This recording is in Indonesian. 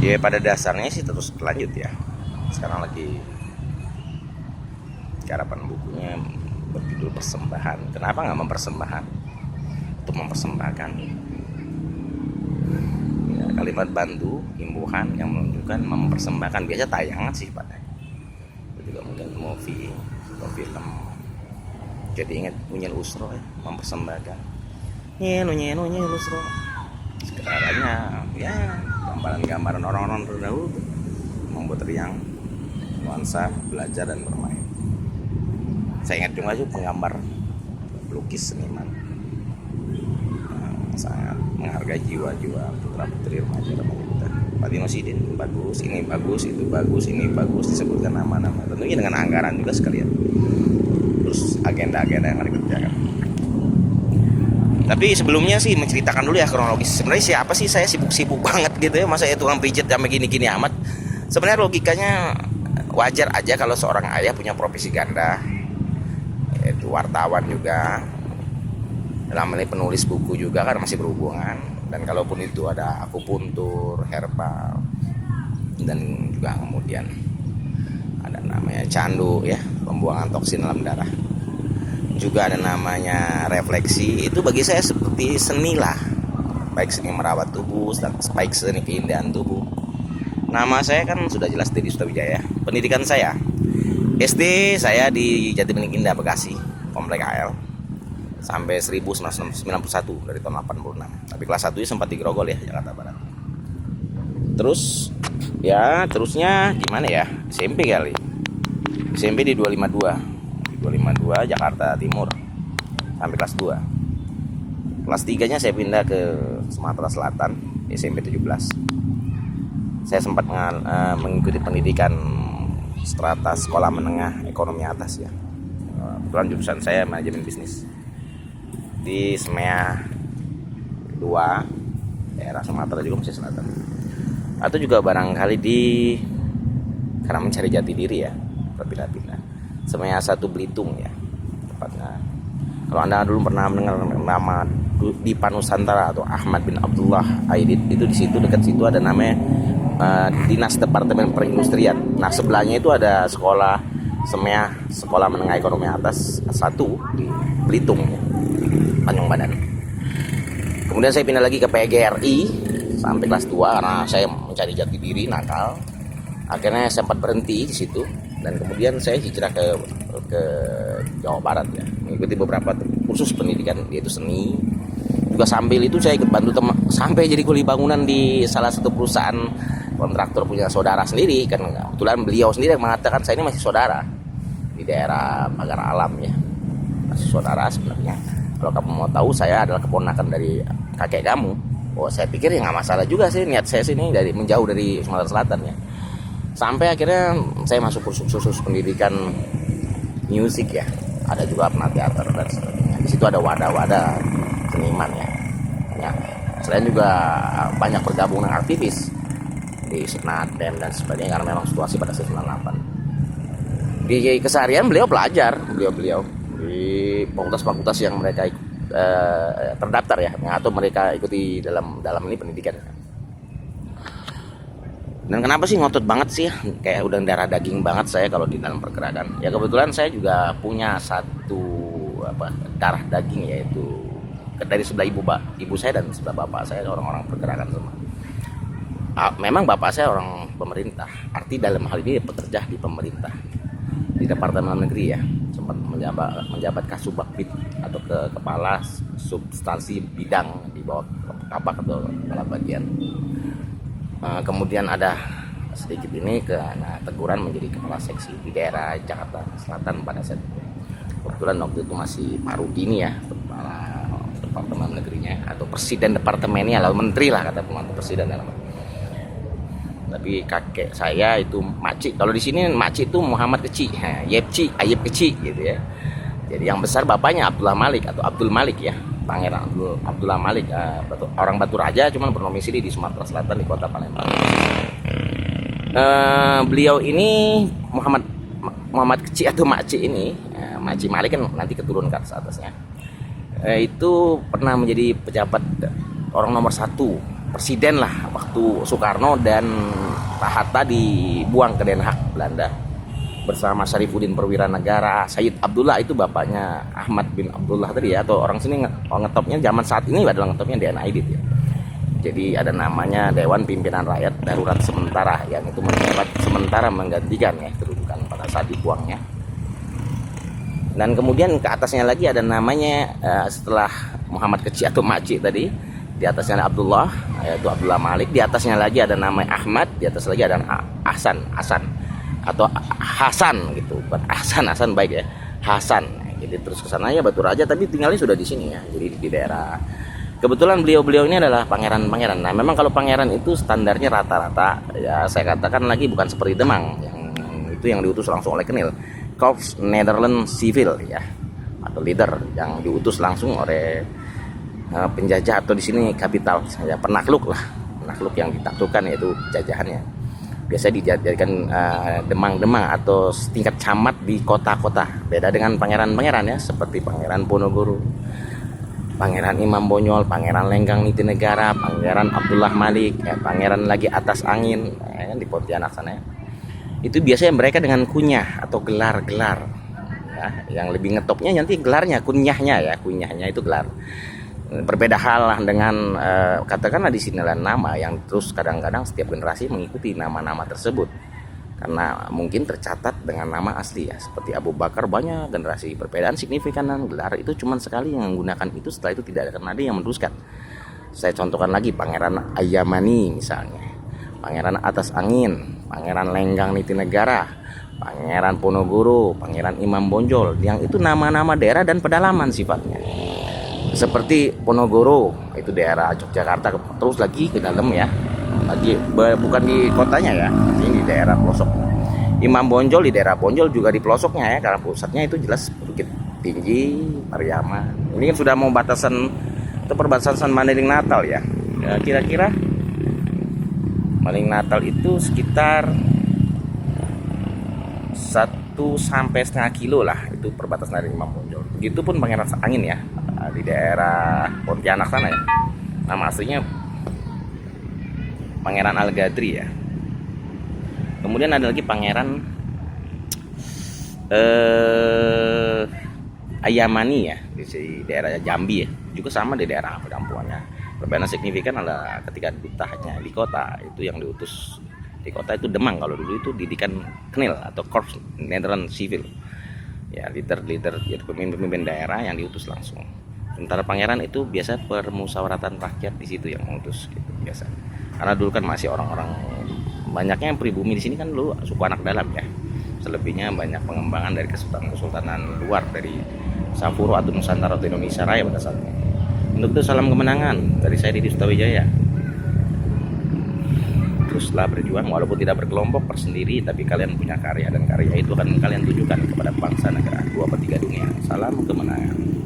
Ya pada dasarnya sih terus berlanjut ya. Sekarang lagi garapan bukunya berjudul Persembahan. Kenapa nggak mempersembahkan? Untuk mempersembahkan ya, kalimat bantu, imbuhan yang menunjukkan mempersembahkan. Biasa tayangan sih pada itu juga mungkin movie atau film. Jadi ingat Unyil Usro ya, mempersembahkan Nyenu Usro. Sekarangnya ya gambaran-gambaran orang-orang terdahulu membuat riang, nuansa, belajar dan bermain. Saya ingat juga penggambar, pelukis, seniman sangat menghargai jiwa-jiwa putra-putri remaja kita. Pak Dino Sidin bagus, ini bagus, itu bagus, ini bagus, disebutkan nama-nama. Tentunya dengan anggaran juga sekalian. Terus agenda-agenda yang harus dikerjakan. Tapi sebelumnya sih menceritakan dulu ya kronologis. Sebenarnya siapa sih saya sibuk-sibuk banget gitu ya. Masa ya tukang pijit sampai gini-gini amat. Sebenarnya logikanya wajar aja kalau seorang ayah punya profesi ganda. Yaitu wartawan juga. Dalam ini penulis buku juga kan masih berhubungan. Dan kalaupun itu ada akupuntur, herbal. Dan juga kemudian ada namanya candu ya, pembuangan toksin dalam darah. Juga ada namanya refleksi. Itu bagi saya seperti seni lah, baik seni merawat tubuh, baik seni keindahan tubuh. Nama saya kan sudah jelas Deddy Sutawijaya. Pendidikan saya SD saya di Jatibening Indah, Bekasi, Komplek AL sampai 1991 dari tahun 86. Tapi kelas 1 sempat di Grogol ya, Jakarta Barat. Terus ya terusnya gimana ya, SMP kali, SMP di 252 Jakarta Timur sampai kelas 2. Kelas 3-nya saya pindah ke Sumatera Selatan, SMP 17. Saya sempat mengikuti pendidikan strata sekolah menengah ekonomi atas ya. Kebetulan jurusan saya manajemen bisnis di SMEA 2 daerah Sumatera juga masih selatan. Atau juga barangkali karena mencari jati diri ya, berpindah-pindah. SMEA 1 Belitung ya tepatnya. Kalau Anda dulu pernah mendengar nama Dipa Nusantara atau Ahmad bin Abdullah Aidit, itu di situ dekat situ ada namanya Dinas Departemen Perindustrian. Nah sebelahnya itu ada sekolah SMEA, Sekolah Menengah Ekonomi Atas 1 di Belitung ya, Tanjung Badan. Kemudian saya pindah lagi ke PGRI sampai kelas 2 karena saya mencari jati diri, nakal. Akhirnya saya sempat berhenti di situ. Dan kemudian saya hijrah ke Jawa Barat ya, mengikuti beberapa kursus pendidikan yaitu seni. Juga sambil itu saya ikut bantu teman sampai jadi kuli bangunan di salah satu perusahaan kontraktor punya saudara sendiri kan. Kebetulan beliau sendiri yang mengatakan saya ini masih saudara di daerah Pagar Alam ya, masih saudara sebenarnya. Kalau kamu mau tahu saya adalah keponakan dari kakek kamu. Oh saya pikir ya nggak masalah juga sih, niat saya sini dari menjauh dari Sumatera Selatan ya. Sampai akhirnya saya masuk kursus pendidikan musik ya. Ada juga penata teater dan sebagainya. Di situ ada wadah-wadah seniman ya. Ya. Selain juga banyak bergabung dengan aktivis di Senadem dan sebagainya karena memang situasi pada 98. Di keseharian beliau pelajar, beliau di fakultas-fakultas yang mereka terdaftar ya, atau mereka ikuti dalam ini pendidikan. Dan kenapa sih ngotot banget sih, kayak udah darah daging banget saya kalau di dalam pergerakan. Ya kebetulan saya juga punya satu darah daging, yaitu dari sebelah ibu saya dan sebelah bapak saya orang-orang pergerakan semua. Memang bapak saya orang pemerintah, arti dalam hal ini pekerja di pemerintah di Departemen Negeri ya, sempat menjabat Kasubagpid atau kepala substansi bidang di bawah Kabak atau kepala bagian. Kemudian ada sedikit ini teguran menjadi kepala seksi di daerah Jakarta Selatan pada saat itu. Kebetulan waktu itu masih Pak Rudini ya, kepala departemen negerinya atau presiden departemennya, lalu menteri lah kata pembantu presiden dalam. Tapi kakek saya itu Makcik. Kalau di sini Makcik itu Muhammad Kecik, Ayep Kecik gitu ya. Jadi yang besar bapaknya Abdullah Malik atau Abdul Malik ya. Pangeran Abdullah Malik, orang Batu Raja, cuman bernomisili di Sumatera Selatan di kota Palembang. Beliau ini Muhammad Kecik atau Makcik ini, Makcik Malik kan nanti keturun ke atasnya. Itu pernah menjadi pejabat orang nomor 1 presiden lah waktu waktu Soekarno dan Pak Hatta dibuang ke Den Haag, Belanda, bersama Syarifuddin Perwira Negara. Sayyid Abdullah itu bapaknya Ahmad bin Abdullah tadi ya, atau orang sini ngetopnya zaman saat ini adalah ngetopnya Dewan Aidit ya. Jadi ada namanya Dewan Pimpinan Rakyat Darurat Sementara, yang itu menjabat sementara menggantikan ya kedudukan pada saat dibuangnya. Dan kemudian ke atasnya lagi ada namanya setelah Muhammad Kecil atau Maci tadi, di atasnya ada Abdullah, yaitu Abdullah Malik. Di atasnya lagi ada namanya Ahmad, di atas lagi ada Hasan atau Hasan gitu, bukan Hasan baik ya, Hasan. Jadi terus ke sana ya Batu Raja, tapi tinggalnya sudah di sini ya. Jadi di daerah, kebetulan beliau ini adalah pangeran-pangeran. Nah, memang kalau pangeran itu standarnya rata-rata ya, saya katakan lagi bukan seperti Demang yang itu yang diutus langsung oleh Knil, Korps Nederland Civil ya, atau leader yang diutus langsung oleh penjajah, atau di sini kapital ya, penakluk yang ditaklukkan, yaitu jajahannya. Biasa dijadikan demang-demang atau tingkat camat di kota-kota. Beda dengan pangeran-pangeran ya, seperti Pangeran Ponorogo, Pangeran Imam Bonjol, Pangeran Lenggang Nitinegara, Pangeran Abdullah Malik, ya, Pangeran lagi Atas Angin ya, di Pontianak sana ya. Itu biasanya mereka dengan kunyah atau gelar-gelar ya, yang lebih ngetopnya nanti gelarnya, kunyahnya itu gelar. Berbeda hal lah dengan katakanlah di sini nama yang terus kadang-kadang setiap generasi mengikuti nama-nama tersebut, karena mungkin tercatat dengan nama asli ya, seperti Abu Bakar banyak generasi. Perbedaan signifikan dan gelar itu cuma sekali yang menggunakan itu, setelah itu tidak akan ada yang meneruskan. Saya contohkan lagi, Pangeran Ayamani misalnya, Pangeran Atas Angin, Pangeran Lenggang Nitinegara, Pangeran Ponorogo, Pangeran Imam Bonjol, yang itu nama-nama daerah dan pedalaman sifatnya. Seperti Ponorogo itu daerah Yogyakarta, terus lagi ke dalam ya, lagi bukan di kotanya ya, ini di daerah pelosok. Imam Bonjol di daerah Bonjol juga di pelosoknya ya, karena pusatnya itu jelas Bukit Tinggi, Pariaman. Ini kan sudah mau batasan atau perbatasan Mandailing Natal ya. Kira-kira Mandailing Natal itu sekitar 1-1,5 kilo lah, itu perbatasan dari Imam Bonjol. Begitupun Pangeran Angin ya, di daerah Pontianak sana ya. Nama aslinya Pangeran Al-Gadri ya. Kemudian ada lagi Pangeran Ayamani ya, di daerah Jambi ya, juga sama di daerah pedampuannya. Perbedaan signifikan adalah ketika ditahnya di kota, itu yang diutus di kota itu Demang. Kalau dulu itu didikan Knil atau Korps Nederland Civil ya, leader yaitu pemimpin daerah yang diutus langsung. Sementara pangeran itu biasa permusyawaratan rakyat di situ yang mengutus gitu biasa. Karena dulu kan masih orang-orang, banyaknya yang pribumi di sini kan dulu suku anak dalam ya. Selebihnya banyak pengembangan dari kesultanan luar, dari Sampurno atau Nusantara atau Indonesia Raya pada saatnya. Untuk itu salam kemenangan dari saya Didi Sutawijaya. Teruslah berjuang walaupun tidak berkelompok, bersendiri, tapi kalian punya karya, dan karya itu akan kalian tunjukkan kepada bangsa negara 2/3 dunia. Salam kemenangan.